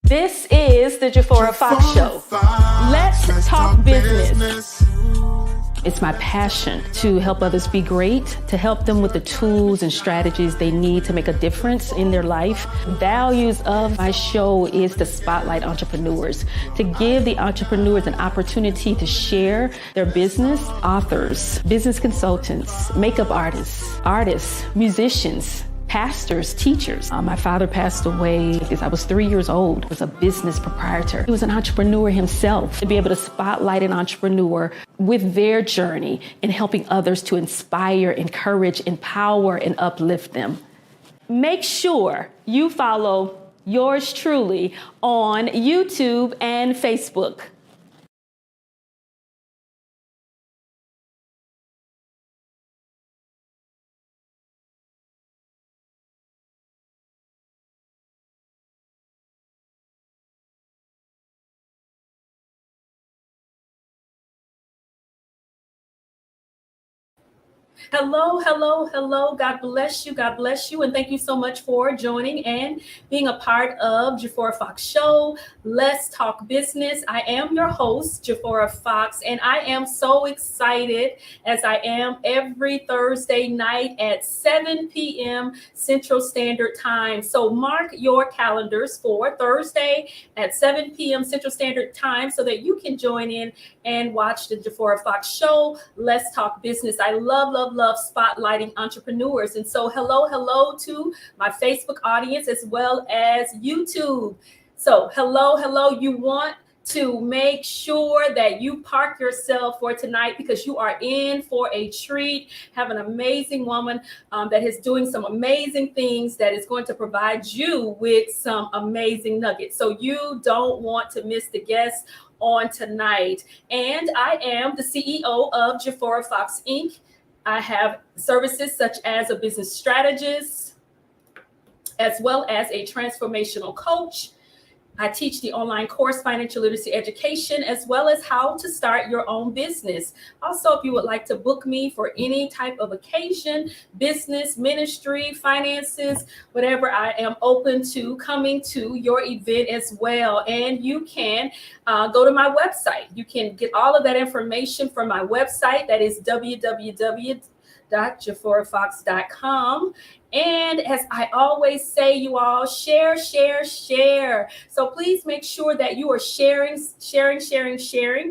This is the Jafora Fox Show. Let's talk business. It's my passion to help others be great, to help them with the tools and strategies they need to make a difference in their life. Values of my show is to spotlight entrepreneurs, to give the entrepreneurs an opportunity to share their business. Authors, business consultants, makeup artists, musicians, pastors, teachers. My father passed away as I was 3 years old. He was a business proprietor. He was an entrepreneur himself. To be able to spotlight an entrepreneur with their journey and helping others to inspire, encourage, empower, and uplift them. Make sure you follow yours truly on YouTube and Facebook. Hello. God bless you. God bless you. And thank you so much for joining and being a part of Jafora Fox Show. Let's talk business. I am your host, Jafora Fox, and I am so excited as I am every Thursday night at 7 p.m. Central Standard Time. So mark your calendars for Thursday at 7 p.m. Central Standard Time so that you can join in and watch the Jafora Fox Show. Let's talk business. I love spotlighting entrepreneurs. And so hello to my Facebook audience as well as YouTube. So hello. You want to make sure that you park yourself for tonight because you are in for a treat. Have an amazing woman that is doing some amazing things that is going to provide you with some amazing nuggets. So you don't want to miss the guest on tonight. And I am the CEO of Jafora Fox Inc. I have services such as a business strategist, as well as a transformational coach. I teach the online course, Financial Literacy Education, as well as how to start your own business. Also, if you would like to book me for any type of occasion, business, ministry, finances, whatever, I am open to coming to your event as well. And you can go to my website. You can get all of that information from my website. That is www.jaforafox.com. And as I always say, you all, share. So please make sure that you are sharing,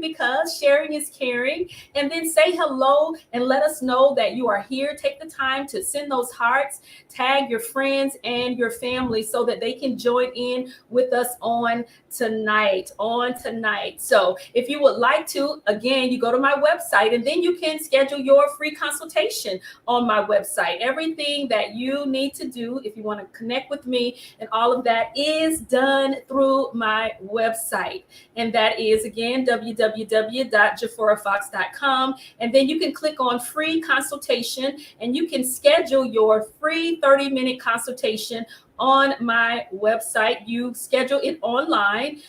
because sharing is caring. And then say hello and let us know that you are here. Take the time to send those hearts, tag your friends and your family so that they can join in with us on tonight. So if you would like to, again, you go to my website and then you can schedule your free consultation on my website. Everything that you need to do if you want to connect with me and all of that is done through my website. And that is, again, www.jaforafox.com. And then you can click on free consultation and you can schedule your free 30-minute consultation on my website. You schedule it online,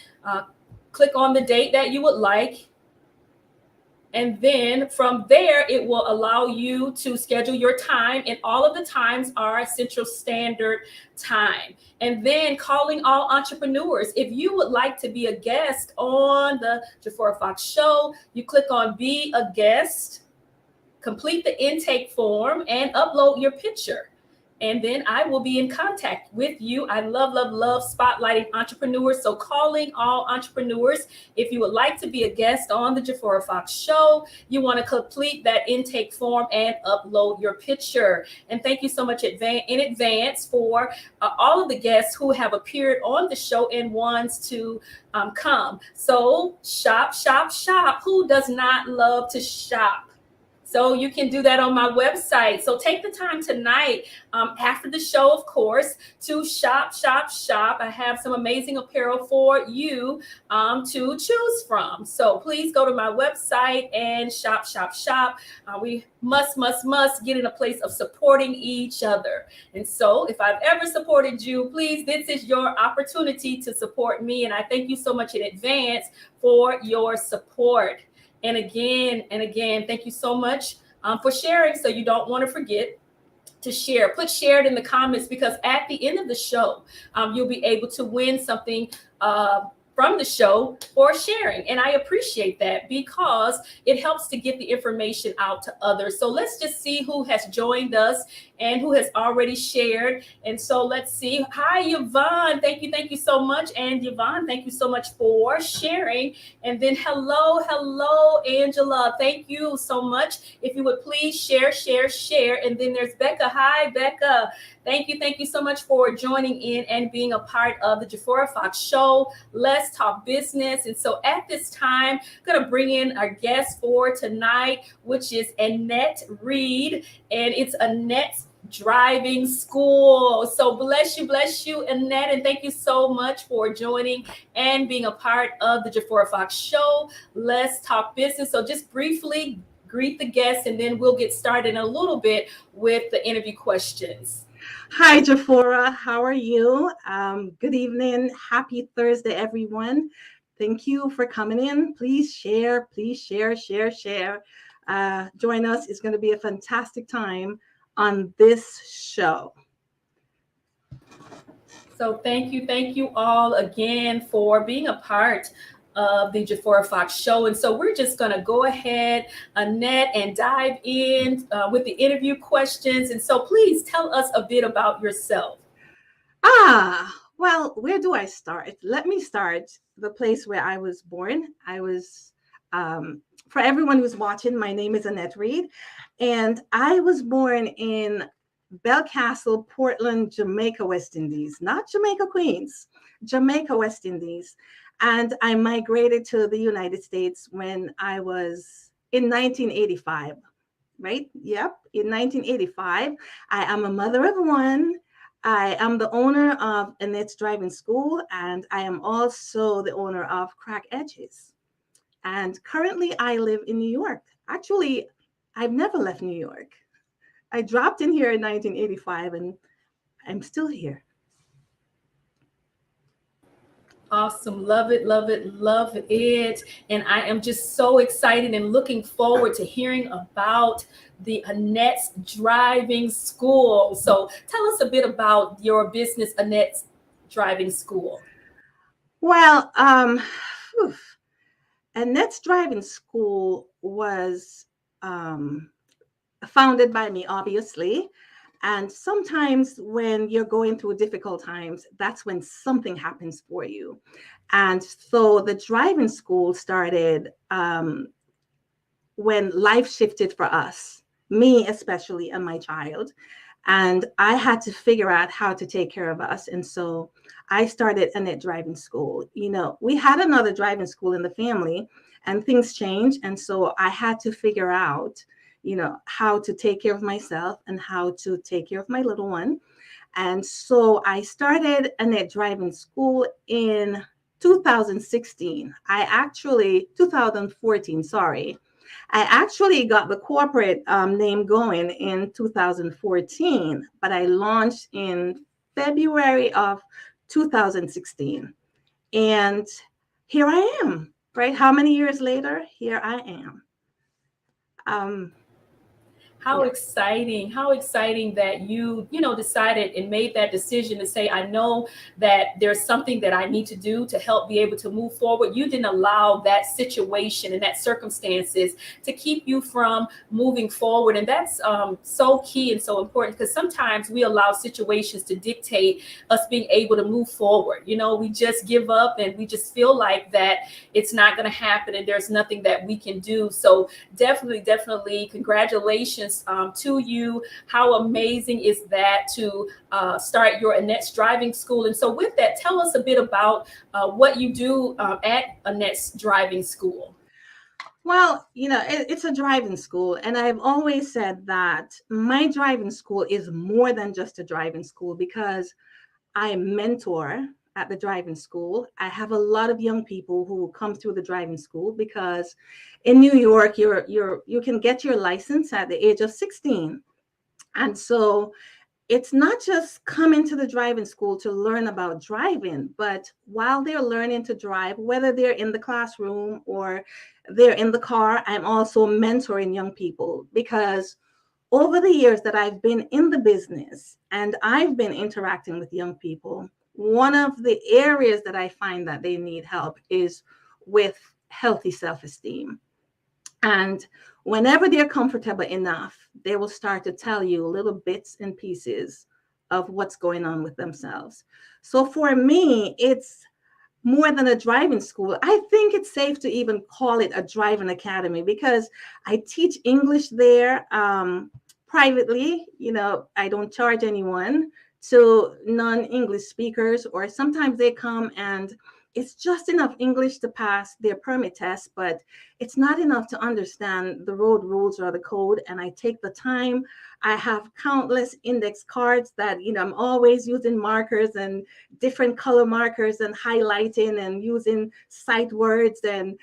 click on the date that you would like. And then from there, it will allow you to schedule your time. And all of the times are Central Standard Time. And then calling all entrepreneurs. If you would like to be a guest on the Jafora Fox Show, you click on Be a Guest, complete the intake form, and upload your picture. And then I will be in contact with you. I love spotlighting entrepreneurs. So calling all entrepreneurs, if you would like to be a guest on the Jafora Fox Show, you want to complete that intake form and upload your picture. And thank you so much in advance for all of the guests who have appeared on the show and wants to come. So shop. Who does not love to shop? So you can do that on my website. So take the time tonight, after the show, of course, to shop. I have some amazing apparel for you to choose from. So please go to my website and shop. We must get in a place of supporting each other. And so if I've ever supported you, please, this is your opportunity to support me. And I thank you so much in advance for your support. And again, thank you so much for sharing. So you don't want to forget to share. Put share it in the comments, because at the end of the show, you'll be able to win something from the show for sharing. And I appreciate that, because it helps to get the information out to others. So let's just see who has joined us and who has already shared. And so let's see. Hi, Yvonne. Thank you so much. And Yvonne, thank you so much for sharing. And then hello, Angela. Thank you so much. If you would please share. And then there's Becca. Hi, Becca. Thank you so much for joining in and being a part of the Jafora Fox Show. Let's talk business. And so at this time, I'm going to bring in our guest for tonight, which is Annette Reid, and it's Annette's Driving School. So bless you, Annette, and thank you so much for joining and being a part of the Jafora Fox Show. Let's talk business. So just briefly greet the guests, and then we'll get started in a little bit with the interview questions. Hi, Jafora. How are you? Good evening. Happy Thursday, everyone. Thank you for coming in. Please share. Join us. It's going to be a fantastic time on this show. So thank you all again for being a part of the Jafora Fox Show. And so we're just going to go ahead, Annette, and dive in with the interview questions. And so please tell us a bit about yourself. Well, where do I start? Let me start the place where I was born. For everyone who's watching, my name is Annette Reid, and I was born in Belle Castle, Portland, Jamaica, West Indies, not Jamaica, Queens, Jamaica, West Indies. And I migrated to the United States when I was in 1985, right? Yep, in 1985. I am a mother of one. I am the owner of Annette's Driving School, and I am also the owner of Crack Edges. And currently I live in New York. Actually, I've never left New York. I dropped in here in 1985, and I'm still here. Awesome. Love it. And I am just so excited and looking forward to hearing about the Annette's Driving School. So tell us a bit about your business, Annette's Driving School. Well, Annette's Driving School was founded by me, obviously. And sometimes when you're going through difficult times, that's when something happens for you. And so the driving school started when life shifted for us, me especially, and my child. And I had to figure out how to take care of us. And so I started Annette Driving School. You know, we had another driving school in the family, and things changed. And so I had to figure out, you know, how to take care of myself and how to take care of my little one. And so I started Annette Driving School in 2016. 2014, sorry. I actually got the corporate name going in 2014, but I launched in February of 2016. And here I am, right? How many years later? Here I am. How exciting that you decided and made that decision to say, I know that there's something that I need to do to help be able to move forward. You didn't allow that situation and that circumstances to keep you from moving forward. And that's so key and so important, because sometimes we allow situations to dictate us being able to move forward. You know, we just give up and we just feel like that it's not going to happen and there's nothing that we can do. So definitely congratulations to you. How amazing is that to start your Annette's Driving School? And so with that, tell us a bit about what you do at Annette's Driving School. Well, you know, it's a driving school. And I've always said that my driving school is more than just a driving school, because I mentor at the driving school. I have a lot of young people who come through the driving school, because in New York, you can get your license at the age of 16. And so it's not just coming to the driving school to learn about driving, but while they're learning to drive, whether they're in the classroom or they're in the car, I'm also mentoring young people, because over the years that I've been in the business and I've been interacting with young people, one of the areas that I find that they need help is with healthy self-esteem. And whenever they're comfortable enough, they will start to tell you little bits and pieces of what's going on with themselves. So for me, it's more than a driving school. I think it's safe to even call it a driving academy because I teach English there privately. I don't charge anyone to non-English speakers, or sometimes they come and it's just enough English to pass their permit test, but it's not enough to understand the road rules or the code. And I take the time. I have countless index cards that, I'm always using markers and different color markers and highlighting and using sight words and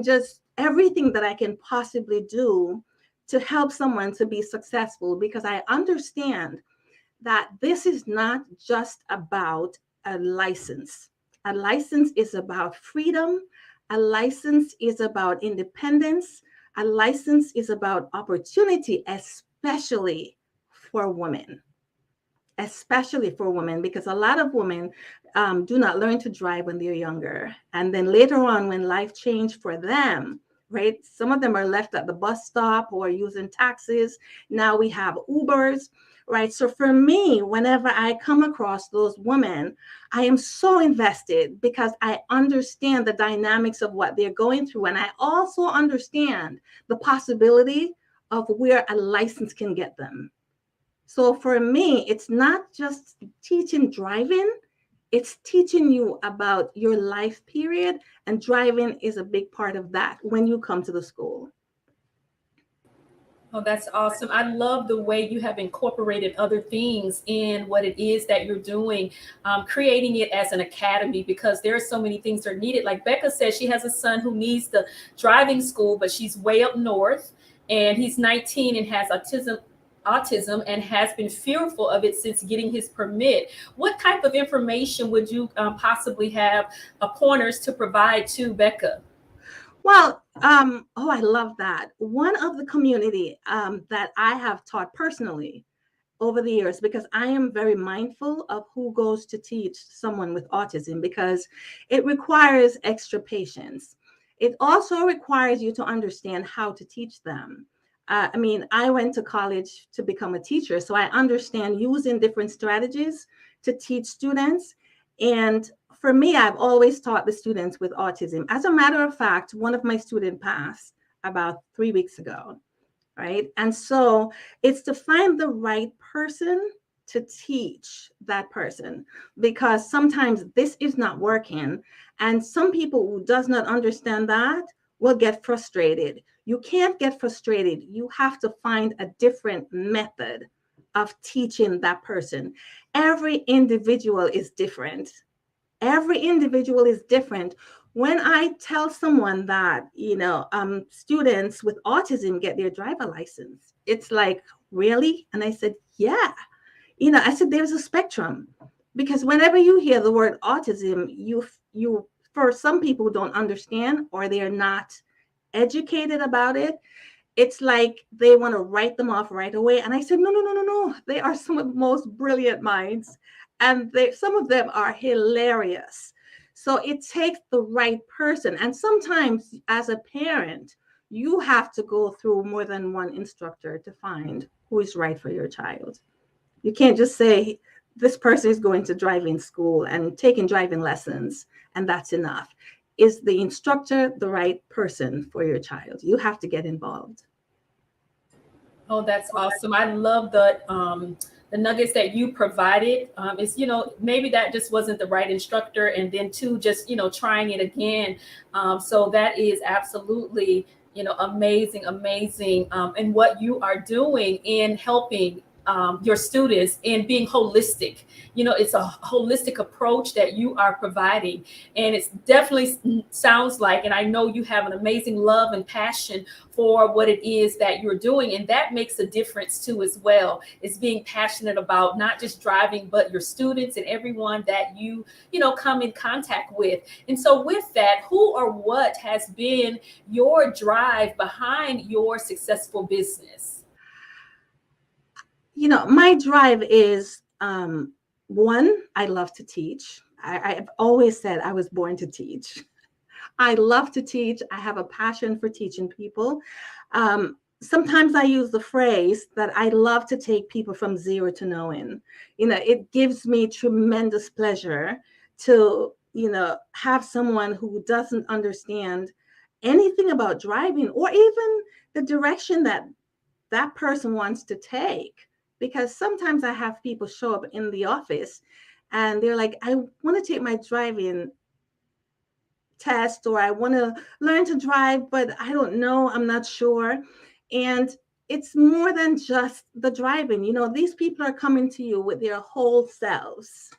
just everything that I can possibly do to help someone to be successful, because I understand that this is not just about a license. A license is about freedom. A license is about independence. A license is about opportunity, especially for women. Especially for women, because a lot of women do not learn to drive when they're younger. And then later on, when life changed for them, right? Some of them are left at the bus stop or using taxis. Now we have Ubers, right? So for me, whenever I come across those women, I am so invested because I understand the dynamics of what they're going through. And I also understand the possibility of where a license can get them. So for me, it's not just teaching driving, it's teaching you about your life period, and driving is a big part of that when you come to the school. Oh, that's awesome. I love the way you have incorporated other things in what it is that you're doing, creating it as an academy, because there are so many things that are needed. Like Becca says, she has a son who needs the driving school, but she's way up north and he's 19 and has autism and has been fearful of it since getting his permit. What type of information would you possibly have pointers to provide to Becca? Well, I love that. One of the community that I have taught personally over the years, because I am very mindful of who goes to teach someone with autism, because it requires extra patience. It also requires you to understand how to teach them. I went to college to become a teacher, so I understand using different strategies to teach students. And for me, I've always taught the students with autism. As a matter of fact, one of my students passed about 3 weeks ago, right? And so it's to find the right person to teach that person, because sometimes this is not working. And some people who does not understand that will get frustrated. You can't get frustrated. You have to find a different method of teaching that person. Every individual is different. Every individual is different. When I tell someone that, students with autism get their driver license, it's like, really? And I said, yeah. I said, there's a spectrum, because whenever you hear the word autism, you, for some people who don't understand or they're not educated about it, it's like they want to write them off right away. And I said, no, no, no, no, no. They are some of the most brilliant minds. And some of them are hilarious. So it takes the right person. And sometimes as a parent, you have to go through more than one instructor to find who is right for your child. You can't just say, this person is going to driving school and taking driving lessons, and that's enough. Is the instructor the right person for your child? You have to get involved. Oh, that's awesome. I love the nuggets that you provided. Is, maybe that just wasn't the right instructor, and then two, just trying it again. So that is absolutely amazing, amazing, and what you are doing in helping your students and being holistic. It's a holistic approach that you are providing, and it's definitely sounds like, and I know you have an amazing love and passion for what it is that you're doing, and that makes a difference too as well. It's being passionate about not just driving, but your students and everyone that you come in contact with. And so with that, who or what has been your drive behind your successful business? My drive is one, I love to teach. I've always said I was born to teach. I love to teach. I have a passion for teaching people. Sometimes I use the phrase that I love to take people from zero to knowing. It gives me tremendous pleasure to, have someone who doesn't understand anything about driving or even the direction that person wants to take. Because sometimes I have people show up in the office and they're like, I want to take my driving test, or I want to learn to drive, but I don't know, I'm not sure. And it's more than just the driving. These people are coming to you with their whole selves,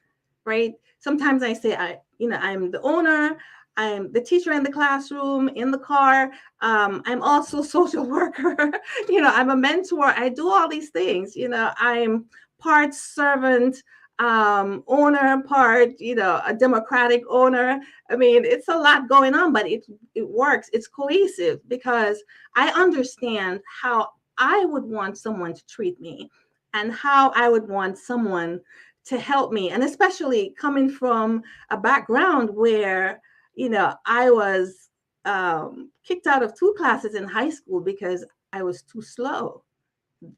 right? Sometimes I say, I'm the owner, I'm the teacher in the classroom, in the car. I'm also a social worker. I'm a mentor. I do all these things. I'm part servant, owner, part, a democratic owner. I mean, it's a lot going on, but it works. It's cohesive because I understand how I would want someone to treat me and how I would want someone to help me. And especially coming from a background where, I was kicked out of 2 classes in high school because I was too slow.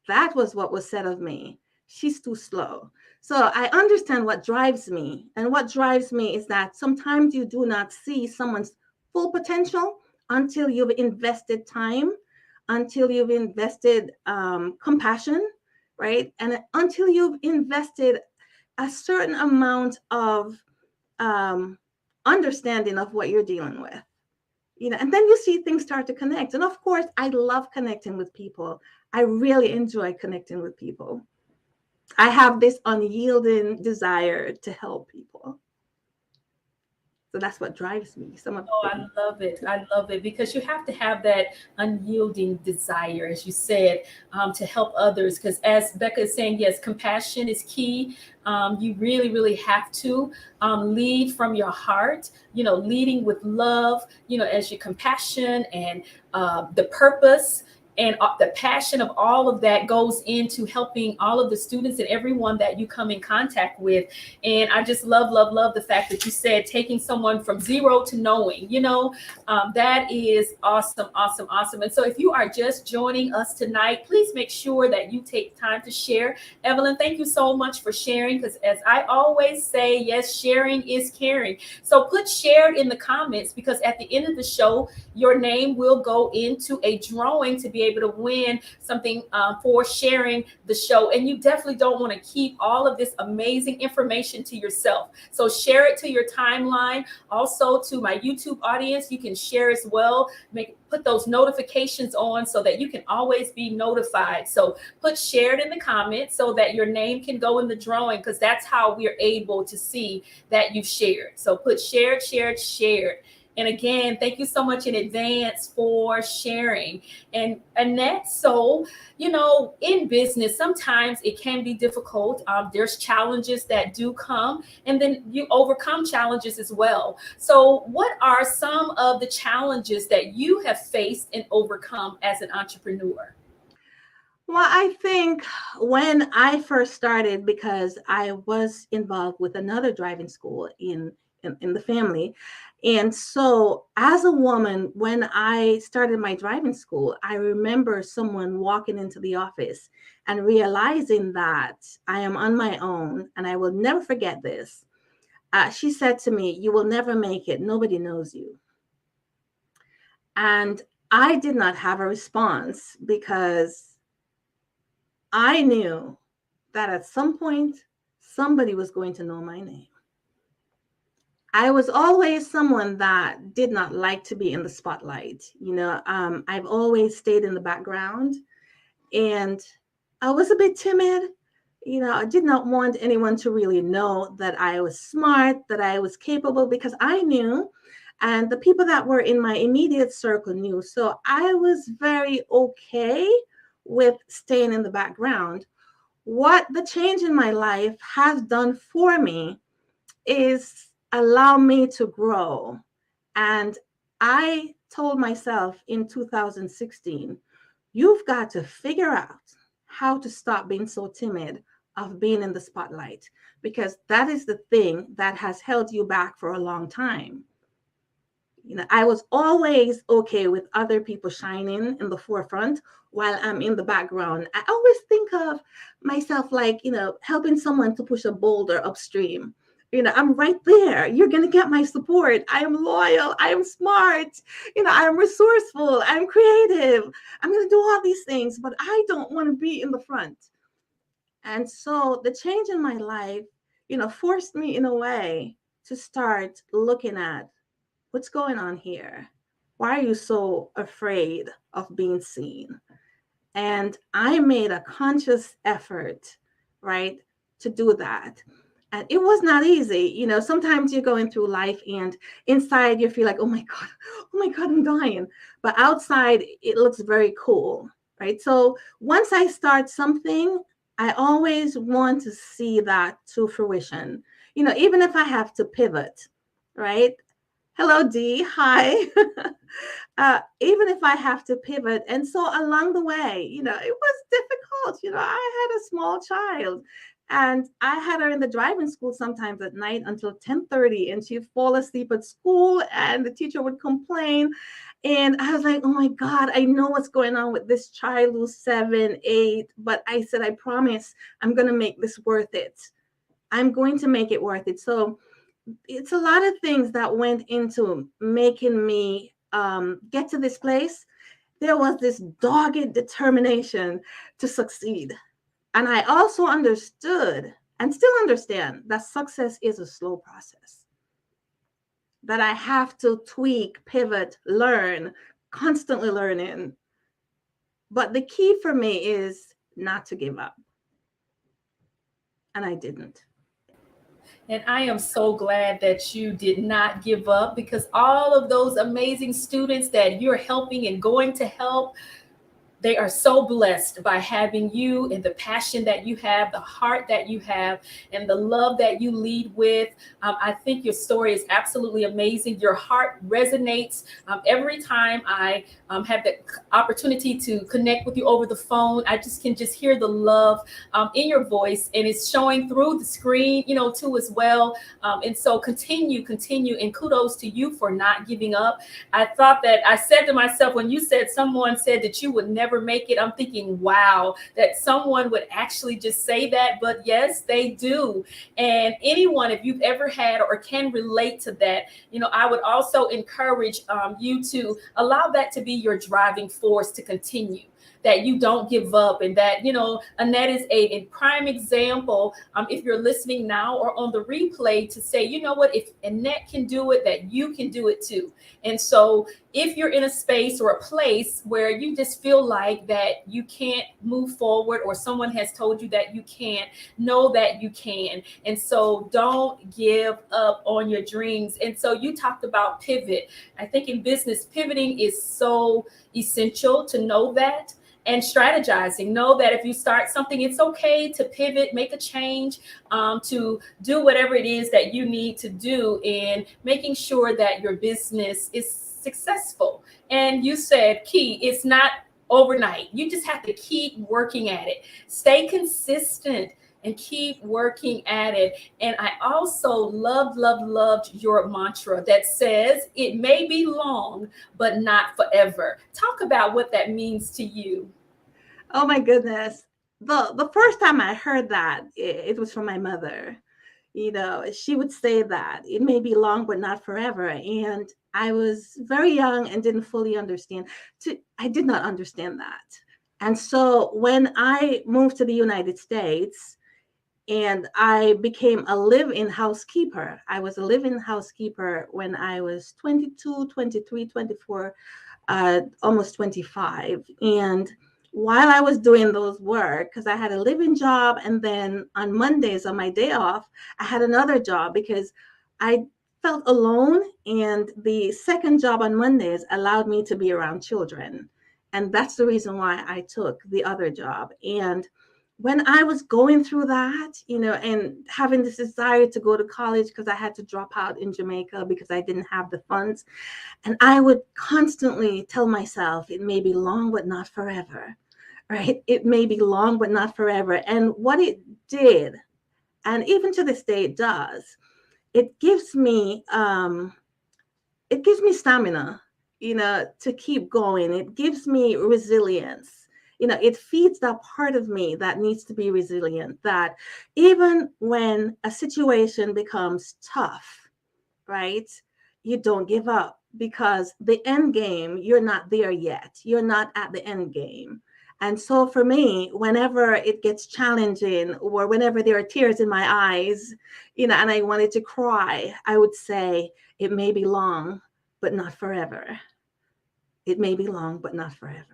That was what was said of me. She's too slow. So I understand what drives me. And what drives me is that sometimes you do not see someone's full potential until you've invested time, until you've invested compassion, right? And until you've invested a certain amount of understanding of what you're dealing with. And then you see things start to connect. And of course, I love connecting with people. I really enjoy connecting with people. I have this unyielding desire to help people. So that's what drives me. Some of Oh, the I love it. I love it because you have to have that unyielding desire, as you said, to help others. Because as Becca is saying, yes, compassion is key. You really, really have to lead from your heart, leading with love, as your compassion and the purpose and the passion of all of that goes into helping all of the students and everyone that you come in contact with. And I just love, love, love the fact that you said taking someone from zero to knowing, that is awesome, awesome, awesome. And so if you are just joining us tonight, please make sure that you take time to share. Evelyn, thank you so much for sharing, because as I always say, yes, sharing is caring. So put shared in the comments, because at the end of the show, your name will go into a drawing to be able to win something for sharing the show. And you definitely don't want to keep all of this amazing information to yourself. So share it to your timeline. Also to my YouTube audience, you can share as well. Put those notifications on so that you can always be notified. So put shared in the comments so that your name can go in the drawing, because that's how we're able to see that you've shared. So put shared, shared, shared. And again, thank you so much in advance for sharing. And Annette, so, in business, sometimes it can be difficult. There's challenges that do come, and then you overcome challenges as well. So what are some of the challenges that you have faced and overcome as an entrepreneur? Well, I think when I first started, because I was involved with another driving school in the family. And so as a woman, when I started my driving school, I remember someone walking into the office and realizing that I am on my own, and I will never forget this. She said to me, "You will never make it. Nobody knows you." And I did not have a response because I knew that at some point somebody was going to know my name. I was always someone that did not like to be in the spotlight. I've always stayed in the background, and I was a bit timid. I did not want anyone to really know that I was smart, that I was capable, because I knew, and the people that were in my immediate circle knew. So I was very okay with staying in the background. What the change in my life has done for me is allow me to grow. And I told myself in 2016, you've got to figure out how to stop being so timid of being in the spotlight, because that is the thing that has held you back for a long time. I was always okay with other people shining in the forefront while I'm in the background. I always think of myself like, helping someone to push a boulder upstream. I'm right there. You're going to get my support. I am loyal. I am smart. I am resourceful. I'm creative. I'm going to do all these things, but I don't want to be in the front. And so the change in my life, forced me in a way to start looking at what's going on here. Why are you so afraid of being seen? And I made a conscious effort, right, to do that. And it was not easy. Sometimes you're going through life and inside you feel like, oh my God, I'm dying. But outside, it looks very cool, right? So once I start something, I always want to see that to fruition, even if I have to pivot, right? Hello, Dee. Hi. Even if I have to pivot. And so along the way, it was difficult. I had a small child and I had her in the driving school sometimes at night until 10:30, and she'd fall asleep at school and the teacher would complain. And I was like, oh my God, I know what's going on with this child who's 7, 8. But I said, I promise I'm going to make this worth it. I'm going to make it worth it. So it's a lot of things that went into making me get to this place. There was this dogged determination to succeed. And I also understood and still understand that success is a slow process, that I have to tweak, pivot, learn, constantly learning. But the key for me is not to give up. And I didn't. And I am so glad that you did not give up, because all of those amazing students that you're helping and going to help, they are so blessed by having you and the passion that you have, the heart that you have, and the love that you lead with. I think your story is absolutely amazing. Your heart resonates every time I have the opportunity to connect with you over the phone. I can just hear the love in your voice, and it's showing through the screen, too, as well. And so continue, and kudos to you for not giving up. I said to myself, when you said someone said that you would never make it, I'm thinking, wow, that someone would actually just say that. But yes, they do. And anyone, if you've ever had or can relate to that, I would also encourage you to allow that to be your driving force to continue, that you don't give up. And that, Annette is a prime example, if you're listening now or on the replay, to say, you know what, if Annette can do it, that you can do it too. And so if you're in a space or a place where you just feel like that you can't move forward, or someone has told you that you can't, know that you can. And so don't give up on your dreams. And so you talked about pivot. I think in business, pivoting is so essential to know that. And strategizing, know that if you start something, it's okay to pivot, make a change, to do whatever it is that you need to do in making sure that your business is successful. And you said key, it's not overnight. You just have to keep working at it. Stay consistent and keep working at it. And I also loved your mantra that says it may be long, but not forever. Talk about what that means to you. Oh my goodness. The first time I heard that, it was from my mother. She would say that it may be long, but not forever. And I was very young and didn't fully understand. I did not understand that. And so when I moved to the United States and I became a live-in housekeeper, I was a live-in housekeeper when I was 22, 23, 24, almost 25. And while I was doing those work, because I had a living job, and then on Mondays, on my day off, I had another job because I felt alone. And the second job on Mondays allowed me to be around children. And that's the reason why I took the other job. And when I was going through that, and having this desire to go to college because I had to drop out in Jamaica because I didn't have the funds, and I would constantly tell myself it may be long, but not forever. right? It may be long, but not forever. And what it did, and even to this day it does, it gives me stamina, to keep going. It gives me resilience. It feeds that part of me that needs to be resilient, that even when a situation becomes tough, right, you don't give up, because the end game, you're not there yet. You're not at the end game. And so for me, whenever it gets challenging, or whenever there are tears in my eyes, and I wanted to cry, I would say, it may be long, but not forever. It may be long, but not forever.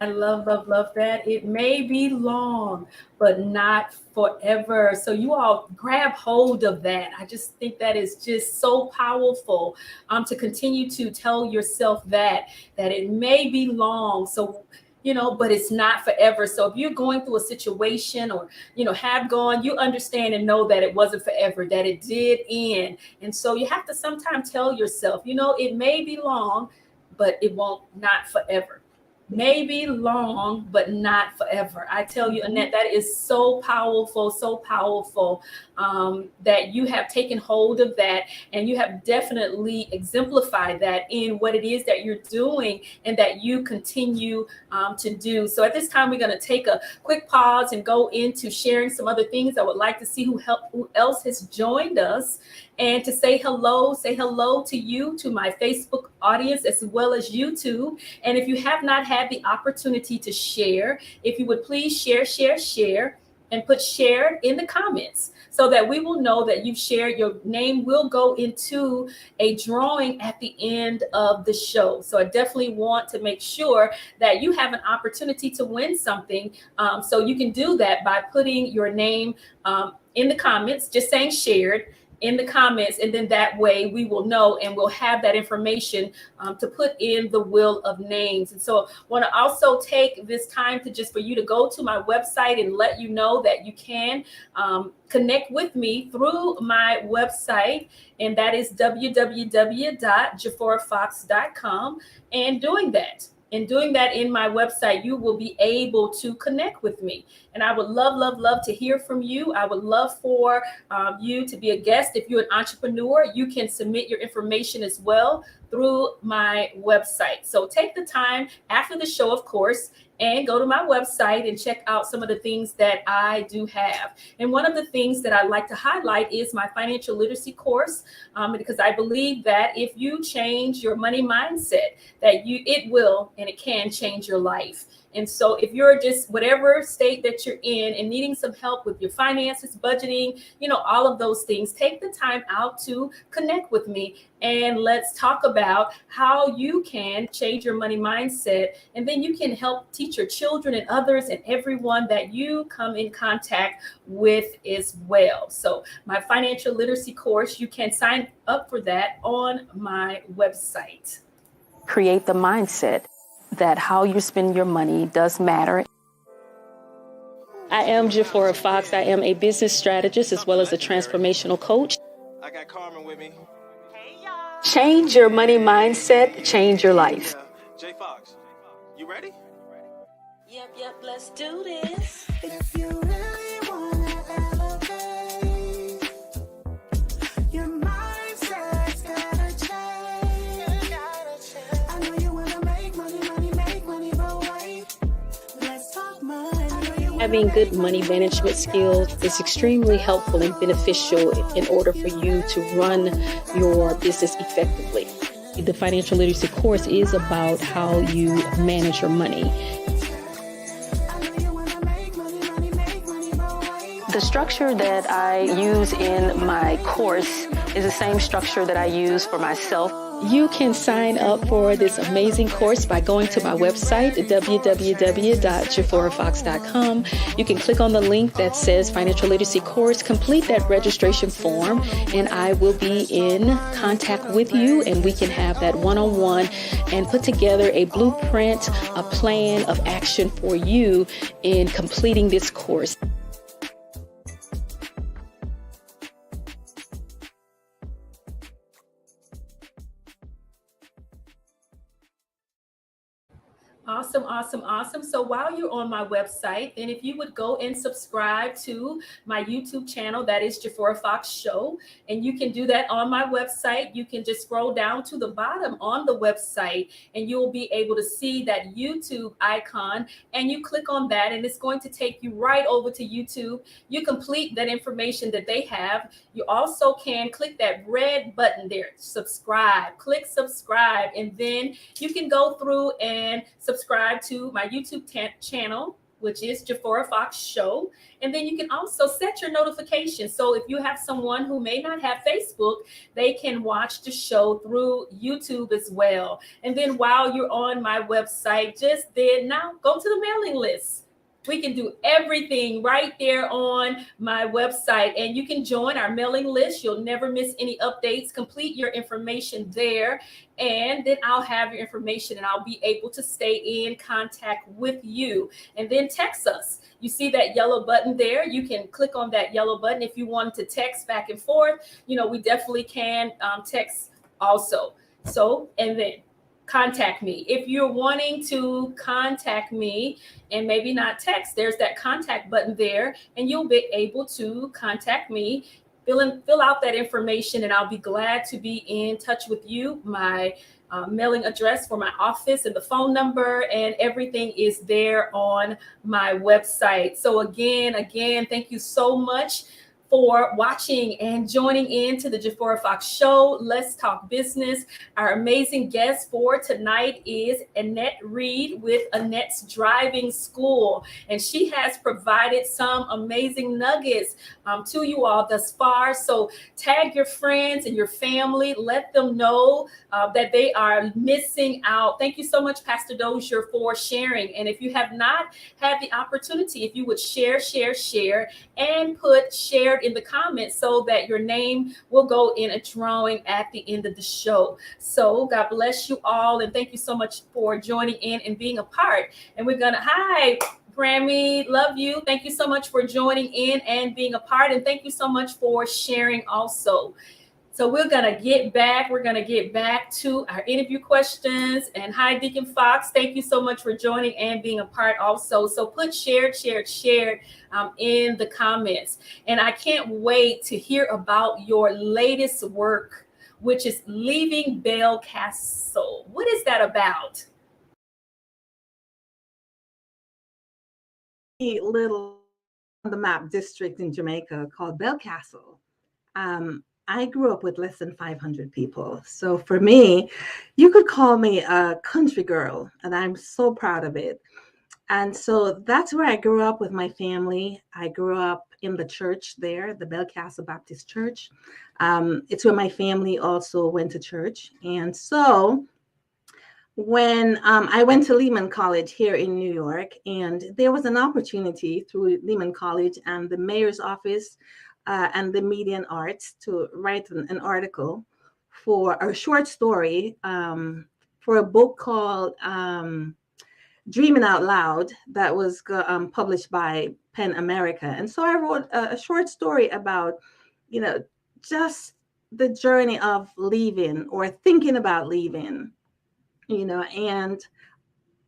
I love, love, love that. It may be long, but not forever. So you all grab hold of that. I just think that is just so powerful, to continue to tell yourself that it may be long. So, but it's not forever. So if you're going through a situation, or, have gone, you understand and know that it wasn't forever, that it did end. And so you have to sometimes tell yourself, it may be long, but it won't, not forever. Maybe long, but not forever. I tell you, Annette, that is so powerful, that you have taken hold of that, and you have definitely exemplified that in what it is that you're doing, and that you continue to do. So at this time, we're going to take a quick pause and go into sharing some other things. I would like to see who else has joined us, and to say hello to you, to my Facebook audience, as well as YouTube. And if you have not had the opportunity to share, if you would please share, and put shared in the comments, so that we will know that you've shared. Your name will go into a drawing at the end of the show. So I definitely want to make sure that you have an opportunity to win something. So you can do that by putting your name in the comments, just saying shared in the comments, and then that way we will know, and we'll have that information to put in the wheel of names. And so I want to also take this time to just for you to go to my website and let you know that you can connect with me through my website, and that is www.jaforafox.com. And doing that in my website, you will be able to connect with me. And I would love to hear from you. I would love for you to be a guest. If you're an entrepreneur, you can submit your information as well through my website. So take the time after the show, of course, and go to my website and check out some of the things that I do have. And one of the things that I like to highlight is my financial literacy course, because I believe that if you change your money mindset, that it will and it can change your life. And so if you're just whatever state that you're in and needing some help with your finances, budgeting, all of those things, take the time out to connect with me, and let's talk about how you can change your money mindset. And then you can help teach your children and others and everyone that you come in contact with as well. So my financial literacy course, you can sign up for that on my website. Create the mindset that how you spend your money does matter. I am Jafora Fox. I am a business strategist as well as a transformational coach. I got Carmen with me. Hey, y'all. Change your money mindset, change your life. J Fox, you ready? Yep, let's do this. If you really wanna elevate, your mindset's gotta change. I know you wanna make money, but wait, let's talk money. Having good money management skills is extremely helpful and beneficial in order for you to run your business effectively. The financial literacy course is about how you manage your money. The structure that I use in my course is the same structure that I use for myself. You can sign up for this amazing course by going to my website, www.jaforafox.com. You can click on the link that says Financial Literacy Course, complete that registration form, and I will be in contact with you, and we can have that one-on-one and put together a blueprint, a plan of action for you in completing this course. Awesome, awesome. So while you're on my website, then if you would go and subscribe to my YouTube channel, that is Jafora Fox Show, and you can do that on my website. You can just scroll down to the bottom on the website, and you'll be able to see that YouTube icon, and you click on that, and it's going to take you right over to YouTube. You complete that information that they have. You also can click that red button there, subscribe, click subscribe, and then you can go through and subscribe to my YouTube channel, which is Jafora Fox Show. And then you can also set your notifications. So if you have someone who may not have Facebook, they can watch the show through YouTube as well. And then while you're on my website, just then now go to the mailing list. We can do everything right there on my website, and you can join our mailing list. You'll never miss any updates. Complete your information there, and then I'll have your information, and I'll be able to stay in contact with you. And then text us. You see that yellow button there? You can click on that yellow button if you want to text back and forth. You know, we definitely can text also. So, and then contact me. If you're wanting to contact me and maybe not text, there's that contact button there, and you'll be able to contact me. Fill out that information, and I'll be glad to be in touch with you. My mailing address for my office and the phone number and everything is there on my website. So again, thank you so much for watching and joining in to the Jafora Fox Show. Let's talk business. Our amazing guest for tonight is Annette Reid with Annette's Driving School, and she has provided some amazing nuggets to you all thus far. So tag your friends and your family. Let them know that they are missing out. Thank you so much, Pastor Dozier, for sharing. And if you have not had the opportunity, if you would share, and put shared in the comments so that your name will go in a drawing at the end of the show. So God bless you all, and thank you so much for joining in and being a part. And we're gonna, hi Grammy, love you. Thank you so much for joining in and being a part, and thank you so much for sharing also. So we're going to get back. We're going to get back to our interview questions. And hi, Deacon Fox. Thank you so much for joining and being a part also. So put shared in the comments. And I can't wait to hear about your latest work, which is Leaving Belle Castle. What is that about? A little on the map district in Jamaica called Belle Castle. I grew up with less than 500 people. So for me, you could call me a country girl, and I'm so proud of it. And so that's where I grew up with my family. I grew up in the church there, the Belle Castle Baptist Church. It's where my family also went to church. And so when I went to Lehman College here in New York, and there was an opportunity through Lehman College and the mayor's office and the Media and Arts to write an article for a short story for a book called Dreaming Out Loud that was published by Pen America. And so I wrote a short story about, you know, just the journey of leaving or thinking about leaving, you know, and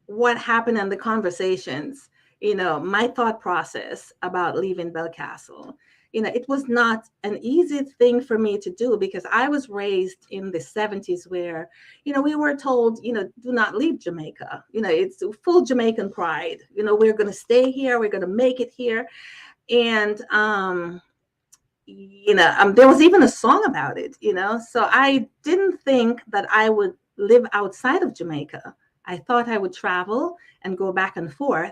what happened in the conversations, you know, my thought process about leaving Belle Castle. You know, it was not an easy thing for me to do because I was raised in the 70s where, you know, we were told, you know, do not leave Jamaica. You know, it's full Jamaican pride. You know, we're going to stay here. We're going to make it here. And, you know, there was even a song about it, you know. So I didn't think that I would live outside of Jamaica. I thought I would travel and go back and forth.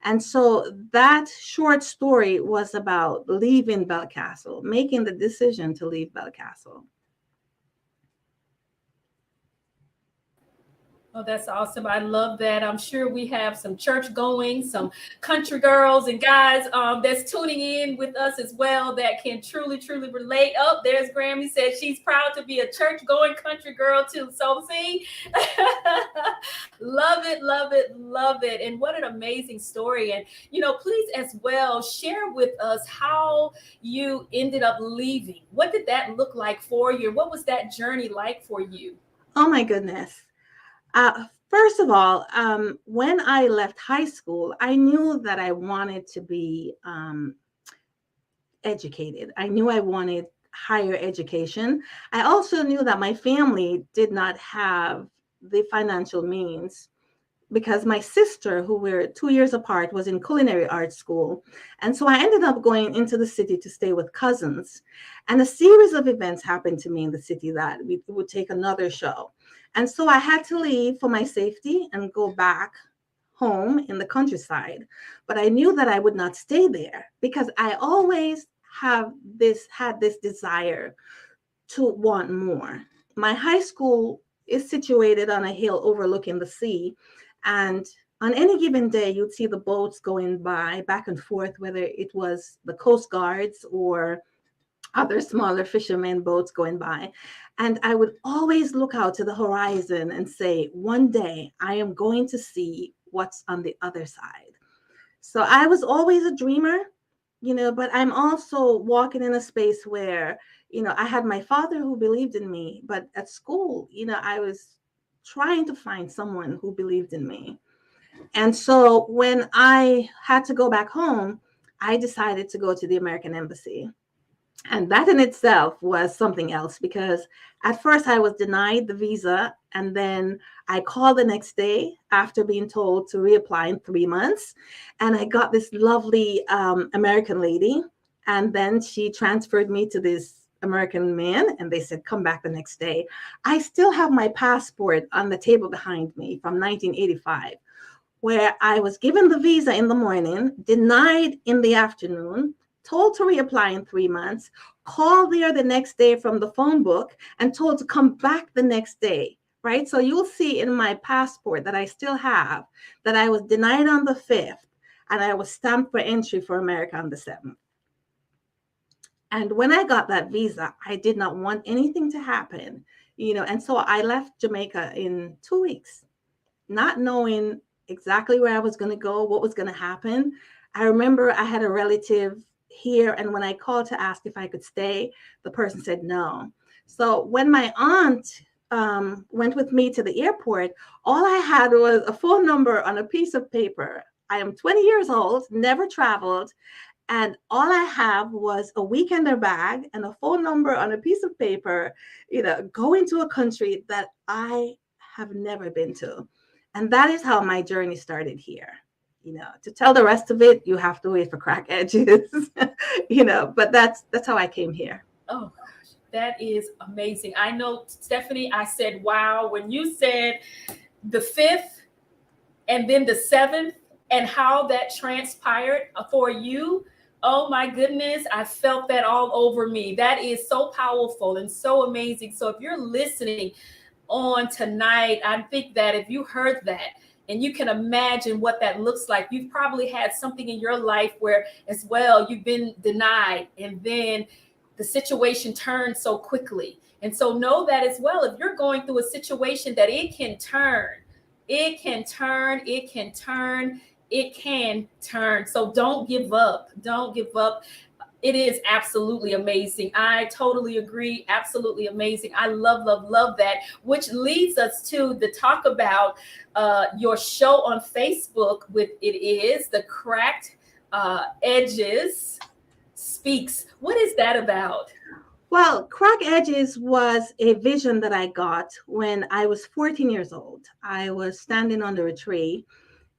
And so that short story was about leaving Belle Castle, making the decision to leave Belle Castle. Oh, that's awesome. I love that. I'm sure we have some church going, some country girls and guys that's tuning in with us as well that can truly relate. Oh, there's Grammy said she's proud to be a church going country girl too. So see, love it. And what an amazing story. And, you know, please as well share with us how you ended up leaving. What did that look like for you? What was that journey like for you? Oh my goodness. First of all, when I left high school, I knew that I wanted to be educated. I knew I wanted higher education. I also knew that my family did not have the financial means because my sister, who were 2 years apart, was in culinary arts school. And so I ended up going into the city to stay with cousins. And a series of events happened to me in the city that would take another show. And so I had to leave for my safety and go back home in the countryside. But I knew that I would not stay there because I always had this desire to want more. My high school is situated on a hill overlooking the sea. And on any given day, you'd see the boats going by back and forth, whether it was the Coast Guards or other smaller fishermen boats going by. And I would always look out to the horizon and say, one day I am going to see what's on the other side. So I was always a dreamer, but I'm also walking in a space where, I had my father who believed in me, but at school, I was trying to find someone who believed in me. And so when I had to go back home, I decided to go to the American Embassy. And that in itself was something else because at first I was denied the visa. And then I called the next day after being told to reapply in 3 months. And I got this lovely American lady. And then she transferred me to this American man. And they said, come back the next day. I still have my passport on the table behind me from 1985, where I was given the visa in the morning, denied in the afternoon, told to reapply in 3 months, called there the next day from the phone book and told to come back the next day, right? So you'll see in my passport that I still have that I was denied on the 5th and I was stamped for entry for America on the 7th. And when I got that visa, I did not want anything to happen, and so I left Jamaica in 2 weeks, not knowing exactly where I was going to go, what was going to happen. I remember I had a relative here, and when I called to ask if I could stay, the person said no. So when my aunt went with me to the airport, all I had was a phone number on a piece of paper. I am 20 years old, never traveled, and all I have was a weekender bag and a phone number on a piece of paper, going to a country that I have never been to. And that is how my journey started here. To tell the rest of it, you have to wait for crack edges, but that's how I came here. Oh gosh, that is amazing. I know, Stephanie, I said, wow, when you said the 5th and then the 7th and how that transpired for you. Oh my goodness, I felt that all over me. That is so powerful and so amazing. So if you're listening on tonight, I think that if you heard that, and you can imagine what that looks like. You've probably had something in your life where as well, you've been denied and then the situation turned so quickly. And so know that as well, if you're going through a situation that it can turn. So don't give up. Don't give up. It is absolutely amazing. I totally agree. Absolutely amazing. I love that, which leads us to the talk about your show on Facebook with it is the Cracked Edges Speaks. What is that about? Well, Crack Edges was a vision that I got when I was 14 years old. I was standing under a tree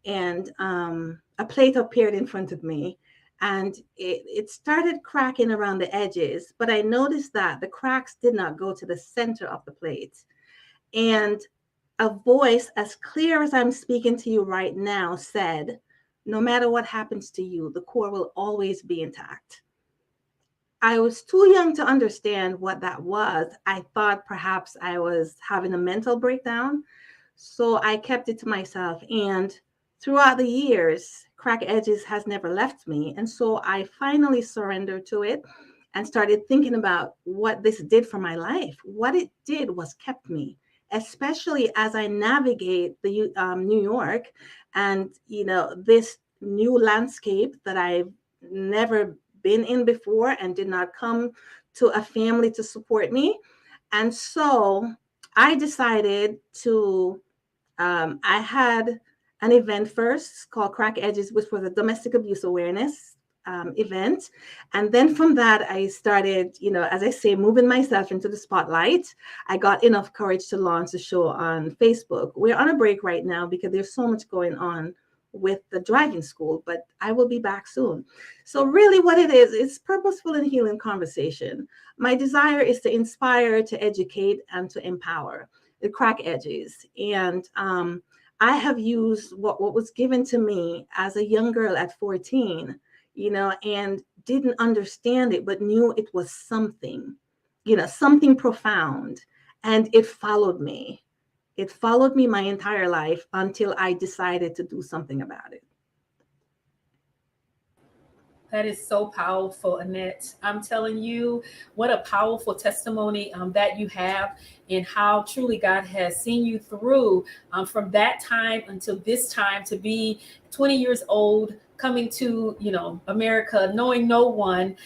and a plate appeared in front of me. And it started cracking around the edges, but I noticed that the cracks did not go to the center of the plate. And a voice as clear as I'm speaking to you right now said, no matter what happens to you, the core will always be intact. I was too young to understand what that was. I thought perhaps I was having a mental breakdown. So I kept it to myself. And throughout the years, Crack Edges has never left me. And so I finally surrendered to it and started thinking about what this did for my life. What it did was kept me, especially as I navigate the New York and, this new landscape that I've never been in before and did not come to a family to support me. And so I decided to I had an event first called Crack Edges, which was a domestic abuse awareness event. And then from that, I started, as I say, moving myself into the spotlight. I got enough courage to launch the show on Facebook. We're on a break right now because there's so much going on with the driving school, but I will be back soon. So really what it is, it's purposeful and healing conversation. My desire is to inspire, to educate, and to empower. The Crack Edges. And I have used what was given to me as a young girl at 14, and didn't understand it, but knew it was something, something profound. And it followed me. It followed me my entire life until I decided to do something about it. That is so powerful, Annette. I'm telling you, what a powerful testimony that you have, and how truly God has seen you through from that time until this time, to be 20 years old, coming to, America, knowing no one.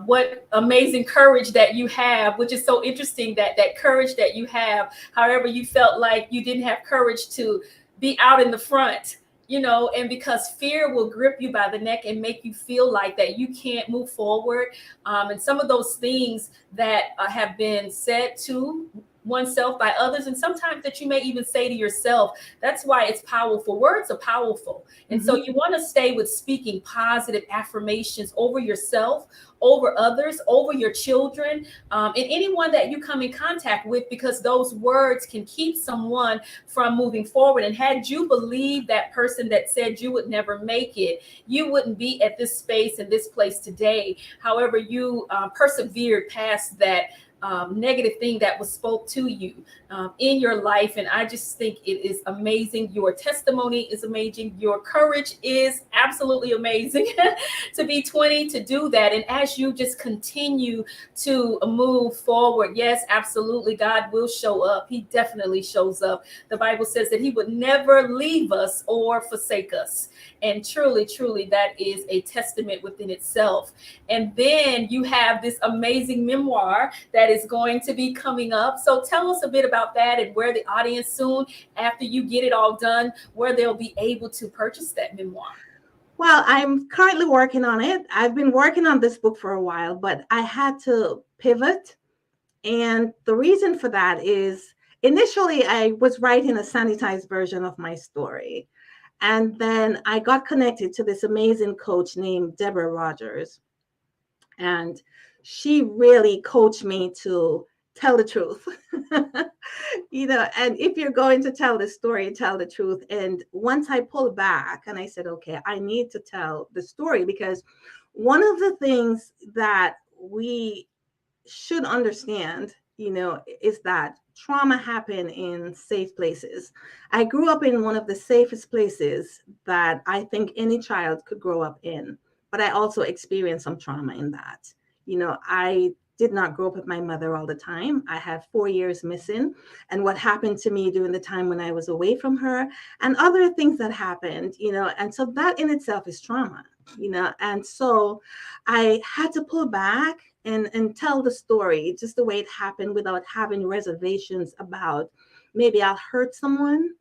What amazing courage that you have, which is so interesting, that courage that you have. However, you felt like you didn't have courage to be out in the front. And because fear will grip you by the neck and make you feel like that you can't move forward. And some of those things that have been said to oneself by others, and sometimes that you may even say to yourself. That's why it's powerful. Words are powerful. And so you want to stay with speaking positive affirmations over yourself, over others, over your children, and anyone that you come in contact with, because those words can keep someone from moving forward. And had you believed that person that said you would never make it, you wouldn't be at this space and this place today. However, you persevered past that negative thing that was spoke to you in your life. And I just think it is amazing. Your testimony is amazing. Your courage is absolutely amazing to be 20, to do that. And as you just continue to move forward, yes, absolutely, God will show up. He definitely shows up. The Bible says that he would never leave us or forsake us. And truly, truly, that is a testament within itself. And then you have this amazing memoir that is going to be coming up. So tell us a bit about that, and where the audience soon, after you get it all done, where they'll be able to purchase that memoir. Well, I'm currently working on it. I've been working on this book for a while, but I had to pivot. And the reason for that is, initially I was writing a sanitized version of my story. And then I got connected to this amazing coach named Deborah Rogers. And she really coached me to tell the truth. And if you're going to tell the story, tell the truth. And once I pulled back and I said, okay, I need to tell the story, because one of the things that we should understand, is that trauma happen in safe places. I grew up in one of the safest places that I think any child could grow up in, but I also experienced some trauma in that. I did not grow up with my mother all the time. I had 4 years missing, and what happened to me during the time when I was away from her, and other things that happened, and so that in itself is trauma, and so I had to pull back and tell the story just the way it happened, without having reservations about maybe I'll hurt someone,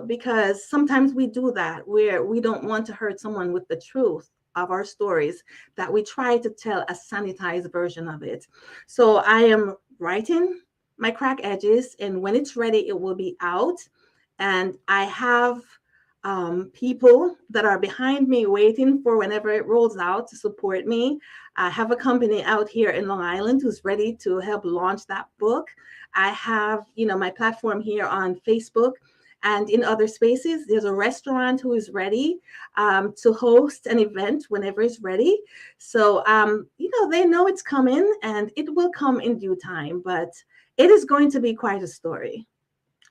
because sometimes we do that, where we don't want to hurt someone with the truth of our stories, that we try to tell a sanitized version of it. So I am writing my Crack Edges, and when it's ready, it will be out. And I have people that are behind me waiting for whenever it rolls out to support me. I have a company out here in Long Island who's ready to help launch that book. I have, my platform here on Facebook and in other spaces. There's a restaurant who is ready to host an event whenever it's ready. So, they know it's coming, and it will come in due time, but it is going to be quite a story.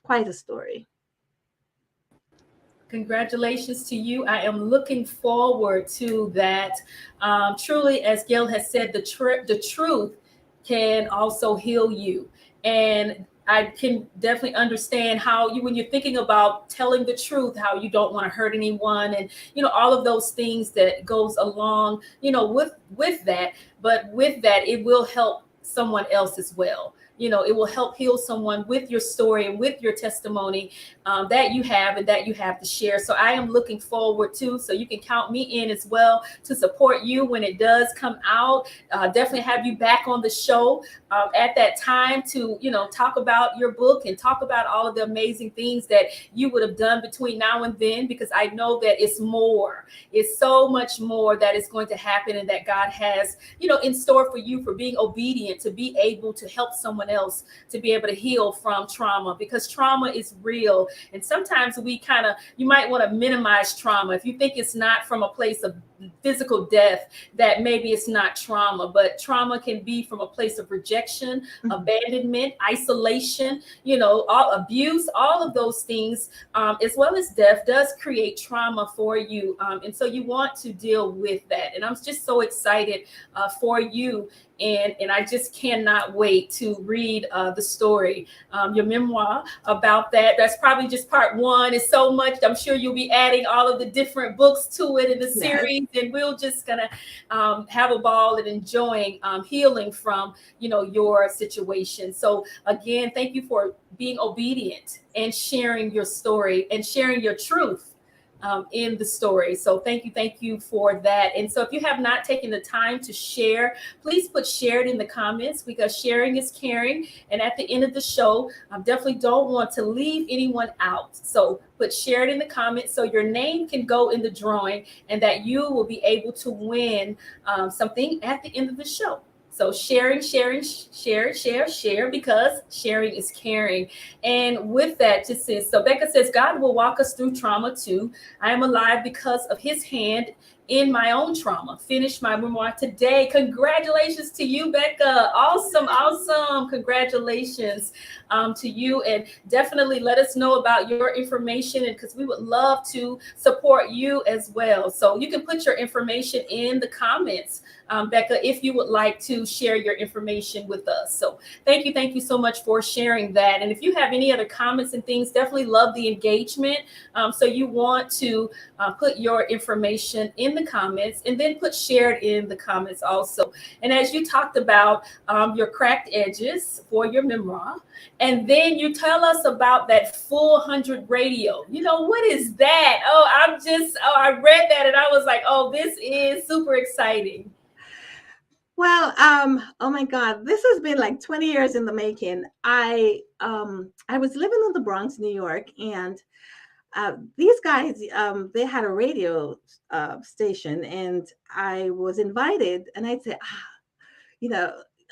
Quite a story. Congratulations to you. I am looking forward to that. Truly, as Gail has said, the truth can also heal you. And I can definitely understand how when you're thinking about telling the truth, how you don't want to hurt anyone, and all of those things that goes along, with that. But with that, it will help someone else as well. it will help heal someone with your story and with your testimony that you have and that you have to share. So I am looking forward to, so you can count me in as well to support you when it does come out. Definitely have you back on the show at that time to, talk about your book and talk about all of the amazing things that you would have done between now and then, because I know that it's more. It's so much more that is going to happen and that God has, in store for you, for being obedient, to be able to help someone else to be able to heal from trauma, because trauma is real. And sometimes you might want to minimize trauma. If you think it's not from a place of physical death, that maybe it's not trauma, but trauma can be from a place of rejection, abandonment, isolation, all abuse, all of those things, as well as death, does create trauma for you. And so you want to deal with that. And I'm just so excited for you. And I just cannot wait to read the story, your memoir about that. That's probably just part one. It's so much. I'm sure you'll be adding all of the different books to it in the series, and we're just gonna have a ball and enjoying healing from your situation. So again, thank you for being obedient and sharing your story and sharing your truth in the story. So thank you for that. And so if you have not taken the time to share, please put shared in the comments, because sharing is caring. And at the end of the show, I definitely don't want to leave anyone out. So put shared in the comments so your name can go in the drawing and that you will be able to win something at the end of the show. So share, because sharing is caring. And with that, so Becca says, God will walk us through trauma too. I am alive because of his hand in my own trauma. Finished my memoir today. Congratulations to you, Becca. Awesome. Congratulations to you. And definitely let us know about your information, and because we would love to support you as well. So you can put your information in the comments, Becca, if you would like to share your information with us. So thank you so much for sharing that. And if you have any other comments and things, definitely love the engagement. So you want to put your information in the comments, and then put shared in the comments also. And as you talked about your cracked edges for your memoir, and then you tell us about that full 100 radio. What is that? I read that and I was like, oh, this is super exciting. Well, oh my God, this has been like 20 years in the making. I was living in the Bronx, New York, and these guys, they had a radio station, and I was invited, and I'd say,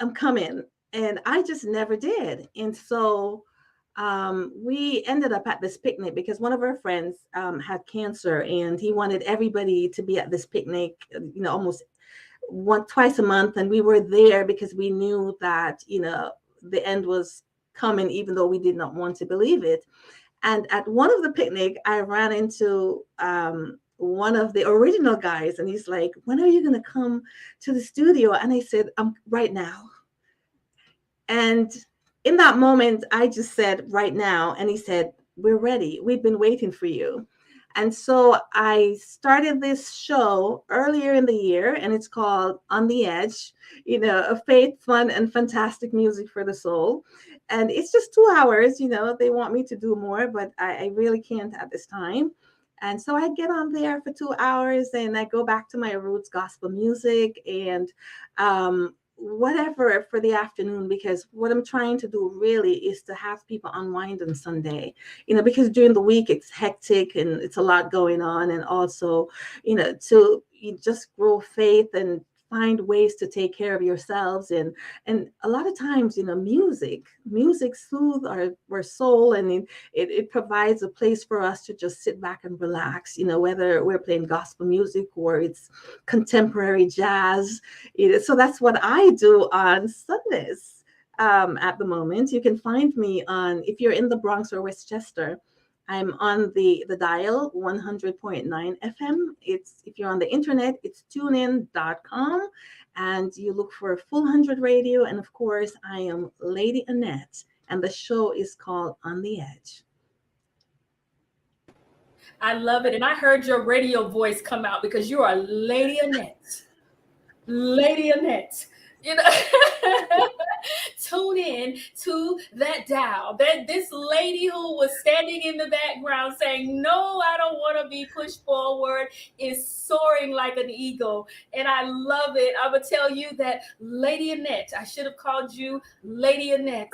I'm coming, and I just never did. And so we ended up at this picnic because one of our friends had cancer, and he wanted everybody to be at this picnic, almost twice a month. And we were there because we knew that, the end was coming, even though we did not want to believe it. And at one of the picnic, I ran into one of the original guys, and he's like, when are you going to come to the studio? And I said, right now. And in that moment, I just said, right now. And he said, we're ready. We've been waiting for you. And so I started this show earlier in the year, and it's called On the Edge, a faith, fun, and fantastic music for the soul. And it's just 2 hours. They want me to do more, but I really can't at this time. And so I get on there for 2 hours, and I go back to my roots, gospel music, and whatever for the afternoon, because what I'm trying to do really is to have people unwind on Sunday, because during the week it's hectic and it's a lot going on. And also, to just grow faith and find ways to take care of yourselves. And a lot of times, music soothes our soul, and it provides a place for us to just sit back and relax, whether we're playing gospel music or it's contemporary jazz. So that's what I do on Sundays. At the moment, you can find me if you're in the Bronx or Westchester, I'm on the dial 100.9 FM. If you're on the internet, it's tunein.com, and you look for Full 100 Radio. And of course, I am Lady Annette, and the show is called On the Edge. I love it. And I heard your radio voice come out because you are Lady Annette. Lady Annette. You know, tune in to that dial. That this lady who was standing in the background saying, "No, I don't want to be pushed forward," is soaring like an eagle. And I love it. I would tell you that Lady Annette, I should have called you Lady Annette.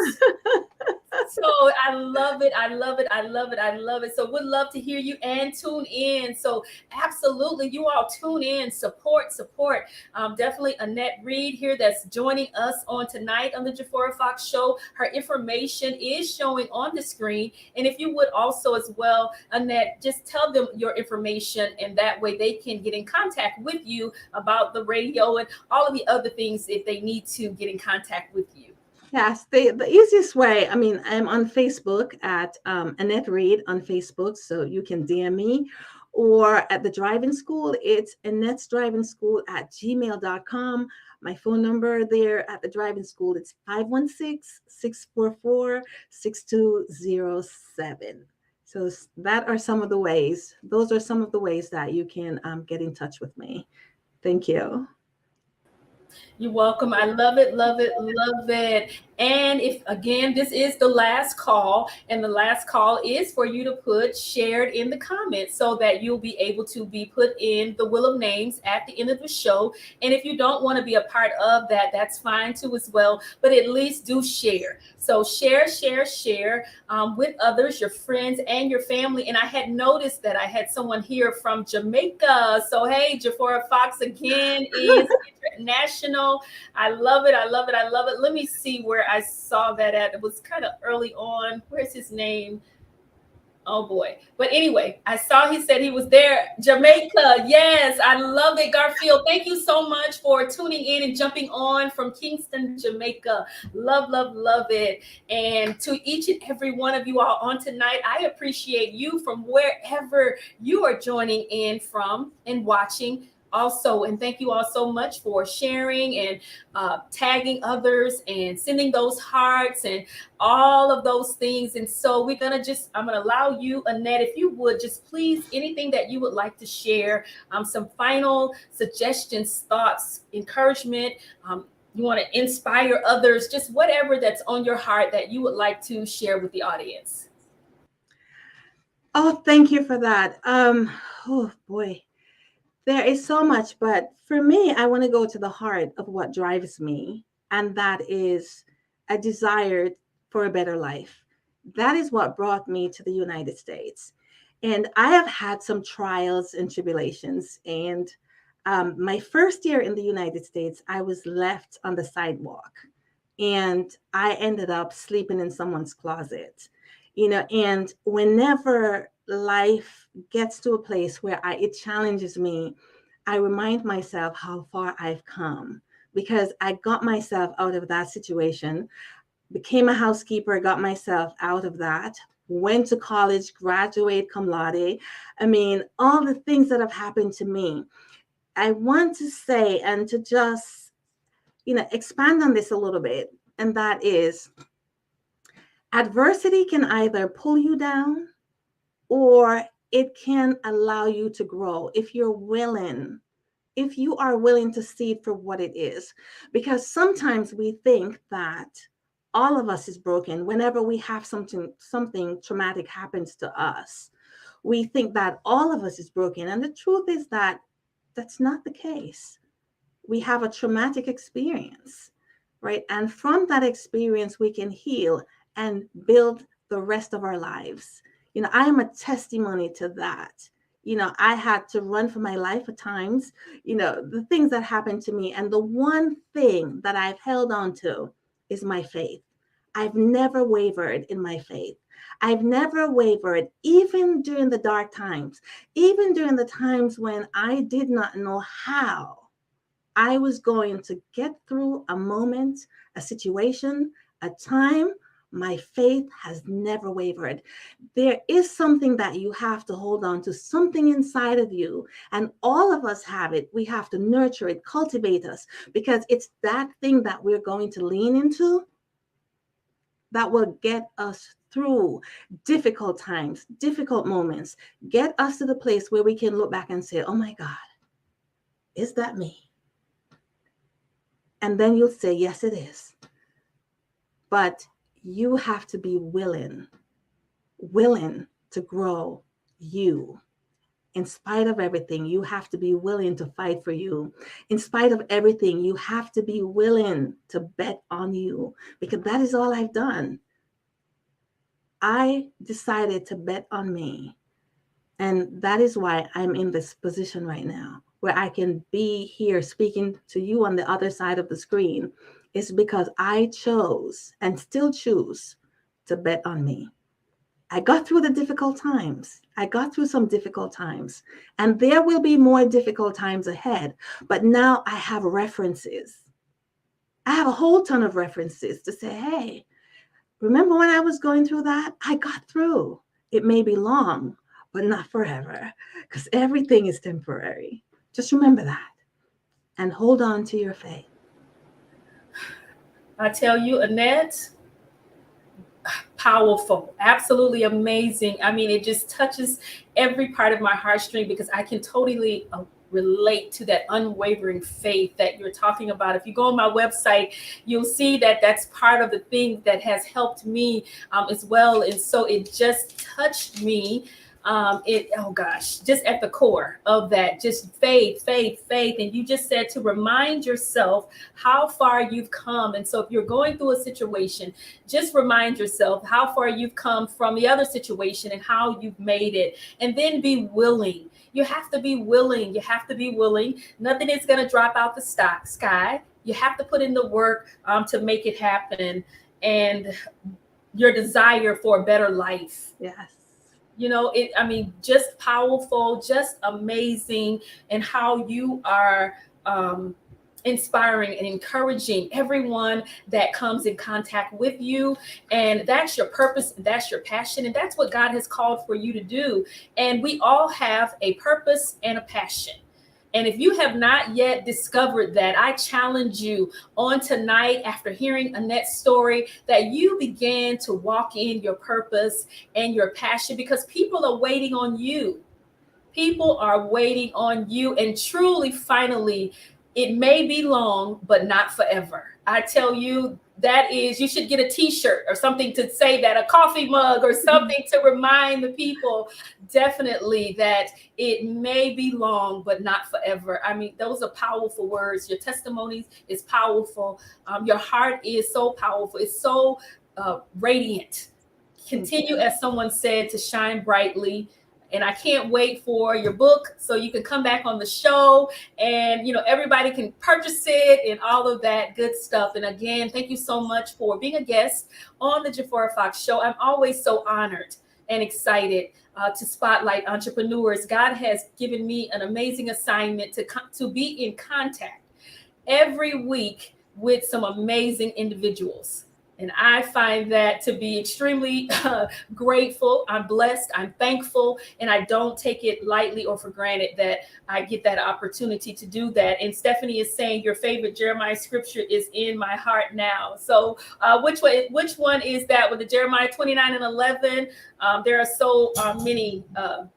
So I love it. I love it. I love it. I love it. So would love to hear you and tune in. So absolutely, you all tune in, support, support. Definitely Annette Reid here that's joining us on tonight on the Jafora Fox Show. Her information is showing on the screen. And if you would also as well, Annette, just tell them your information, and that way they can get in contact with you about the radio and all of the other things if they need to get in contact with you. Yes, the easiest way, I mean, I'm on Facebook at Annette Reid on Facebook, so you can DM me. Or at the driving school, it's Annette's Driving School at gmail.com. My phone number there at the driving school, it's 516-644-6207. So that are some of the ways, those are some of the ways that you can get in touch with me. Thank you. You're welcome. I love it, love it, love it. And if again, this is the last call, and the last call is for you to put shared in the comments so that you'll be able to be put in the Wheel of Names at the end of the show. And if you don't want to be a part of that, that's fine too as well. But at least do share. So share, share, share with others, your friends and your family. And I had noticed that I had someone here from Jamaica. So hey, Jafora Fox again is international. I love it. I love it. I love it. Let me see where I saw that at. It was kind of early on. Where's his name? Oh boy. But anyway, I saw he said he was there. Jamaica. Yes, I love it. Garfield, thank you so much for tuning in and jumping on from Kingston, Jamaica. Love, love, love it. And to each and every one of you all on tonight, I appreciate you from wherever you are joining in from and watching. Also, and thank you all so much for sharing and tagging others and sending those hearts and all of those things. And so I'm gonna allow you, Annette, if you would just please, anything that you would like to share, some final suggestions, thoughts, encouragement, you want to inspire others, just whatever that's on your heart that you would like to share with the audience. Oh, thank you for that. Oh boy. There is so much, but for me, I want to go to the heart of what drives me, and that is a desire for a better life. That is what brought me to the United States. And I have had some trials and tribulations. And my first year in the United States, I was left on the sidewalk, and I ended up sleeping in someone's closet. And whenever life gets to a place where it challenges me, I remind myself how far I've come, because I got myself out of that situation, became a housekeeper, got myself out of that, went to college, graduate cum laude. I mean, all the things that have happened to me. I want to say, and to just, expand on this a little bit, and that is, adversity can either pull you down or it can allow you to grow if you are willing to see it for what it is. Because sometimes we think that all of us is broken whenever we have something traumatic happens to us. We think that all of us is broken. And the truth is that that's not the case. We have a traumatic experience, right? And from that experience, we can heal and build the rest of our lives. I am a testimony to that. I had to run for my life at times, the things that happened to me. And the one thing that I've held on to is my faith. I've never wavered in my faith. I've never wavered, even during the dark times, even during the times when I did not know how I was going to get through a moment, a situation, a time. My faith has never wavered. There is something that you have to hold on to, something inside of you. And all of us have it. We have to nurture it, cultivate us, because it's that thing that we're going to lean into that will get us through difficult times, difficult moments, get us to the place where we can look back and say, oh my God, is that me? And then you'll say, yes, it is. But you have to be willing to grow you. In spite of everything, you have to be willing to fight for you. In spite of everything, you have to be willing to bet on you, because that is all I've done. I decided to bet on me. And that is why I'm in this position right now, where I can be here speaking to you on the other side of the screen. It's because I chose and still choose to bet on me. I got through the difficult times. I got through some difficult times, and there will be more difficult times ahead. But now I have references. I have a whole ton of references to say, hey, remember when I was going through that? I got through. It may be long, but not forever, because everything is temporary. Just remember that and hold on to your faith. I tell you, Annette, powerful, absolutely amazing. I mean, it just touches every part of my heartstring, because I can totally relate to that unwavering faith that you're talking about. If you go on my website, you'll see that that's part of the thing that has helped me as well. And so it just touched me. Just at the core of that, just faith. And you just said to remind yourself how far you've come. And so if you're going through a situation, just remind yourself how far you've come from the other situation and how you've made it. And then be willing. You have to be willing. Nothing is going to drop out the sky. You have to put in the work to make it happen. And your desire for a better life. Yes. Just powerful, just amazing, and how you are inspiring and encouraging everyone that comes in contact with you. And that's your purpose, that's your passion, and that's what God has called for you to do. And we all have a purpose and a passion. And if you have not yet discovered that, I challenge you on tonight, after hearing Annette's story, that you begin to walk in your purpose and your passion, because people are waiting on you. People are waiting on you. And truly, finally, it may be long, but not forever. I tell you, that is, you should get a t-shirt or something to say that, a coffee mug or something to remind the people definitely that it may be long, but not forever. I mean, those are powerful words. Your testimonies is powerful. Your heart is so powerful. It's so radiant. Continue, as someone said, to shine brightly. And I can't wait for your book so you can come back on the show and, everybody can purchase it and all of that good stuff. And again, thank you so much for being a guest on the Jafora Fox Show. I'm always so honored and excited to spotlight entrepreneurs. God has given me an amazing assignment to be in contact every week with some amazing individuals. And I find that to be extremely grateful. I'm blessed. I'm thankful. And I don't take it lightly or for granted that I get that opportunity to do that. And Stephanie is saying your favorite Jeremiah scripture is in my heart now. So which one is that? With the Jeremiah 29:11? There are so many,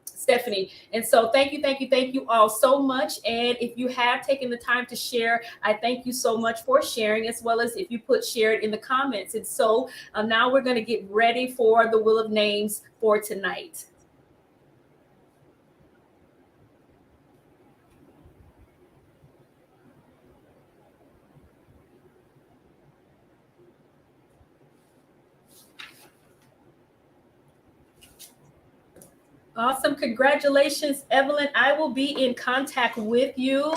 Stephanie. And so thank you all so much. And if you have taken the time to share, I thank you so much for sharing, as well as if you share it in the comments. And so now we're going to get ready for the Wheel of Names for tonight. Awesome. Congratulations, Evelyn. I will be in contact with you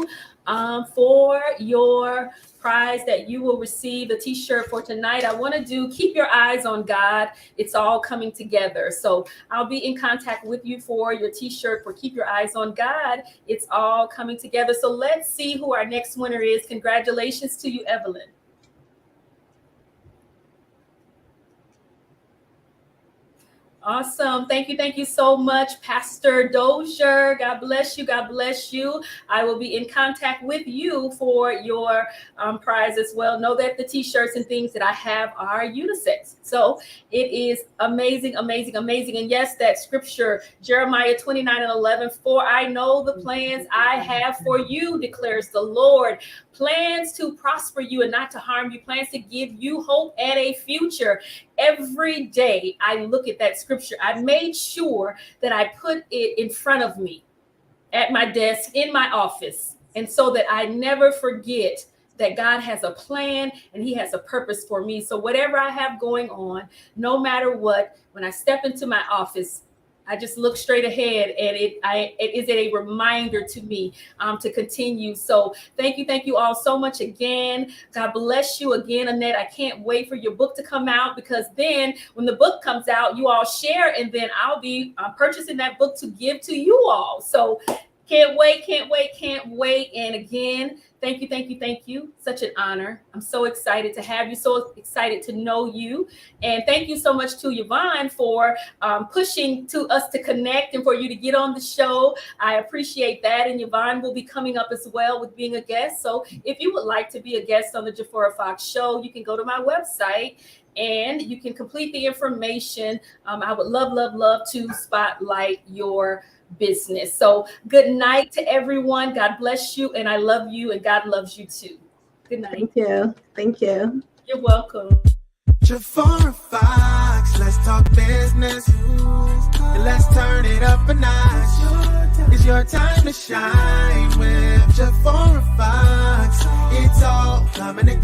for your prize that you will receive, the t-shirt for tonight. I want to keep your eyes on God. It's all coming together. So I'll be in contact with you for your t-shirt for Keep Your Eyes on God. It's all coming together. So let's see who our next winner is. Congratulations to you, Evelyn. Awesome. Thank you so much, Pastor Dozier. God bless you. I will be in contact with you for your prize as well. Know that the t-shirts and things that I have are unisex. So it is amazing. And yes, that scripture, Jeremiah 29:11, for I know the plans I have for you, declares the Lord. plans to prosper you and not to harm you, plans to give you hope and a future. Every day I look at that scripture. I made sure that I put it in front of me at my desk, in my office, and so that I never forget that God has a plan and he has a purpose for me. So whatever I have going on, no matter what, when I step into my office, I just look straight ahead, and it is a reminder to me to continue. So thank you all so much again. God bless you again, Annette. I can't wait for your book to come out, because then when the book comes out, you all share, and then I'll be purchasing that book to give to you all. So can't wait. And again, thank you. Such an honor. I'm so excited to have you, so excited to know you. And thank you so much to Yvonne for pushing to us to connect and for you to get on the show. I appreciate that. And Yvonne will be coming up as well with being a guest. So if you would like to be a guest on the Jafora Fox show, you can go to my website and you can complete the information. I would love to spotlight your business. So good night to everyone. God bless you, and I love you, and God loves you too. Good night. Thank you. You're welcome. Jafora Fox, let's talk business. And let's turn it up a notch. It's your time to shine with Jafora Fox. It's all coming together.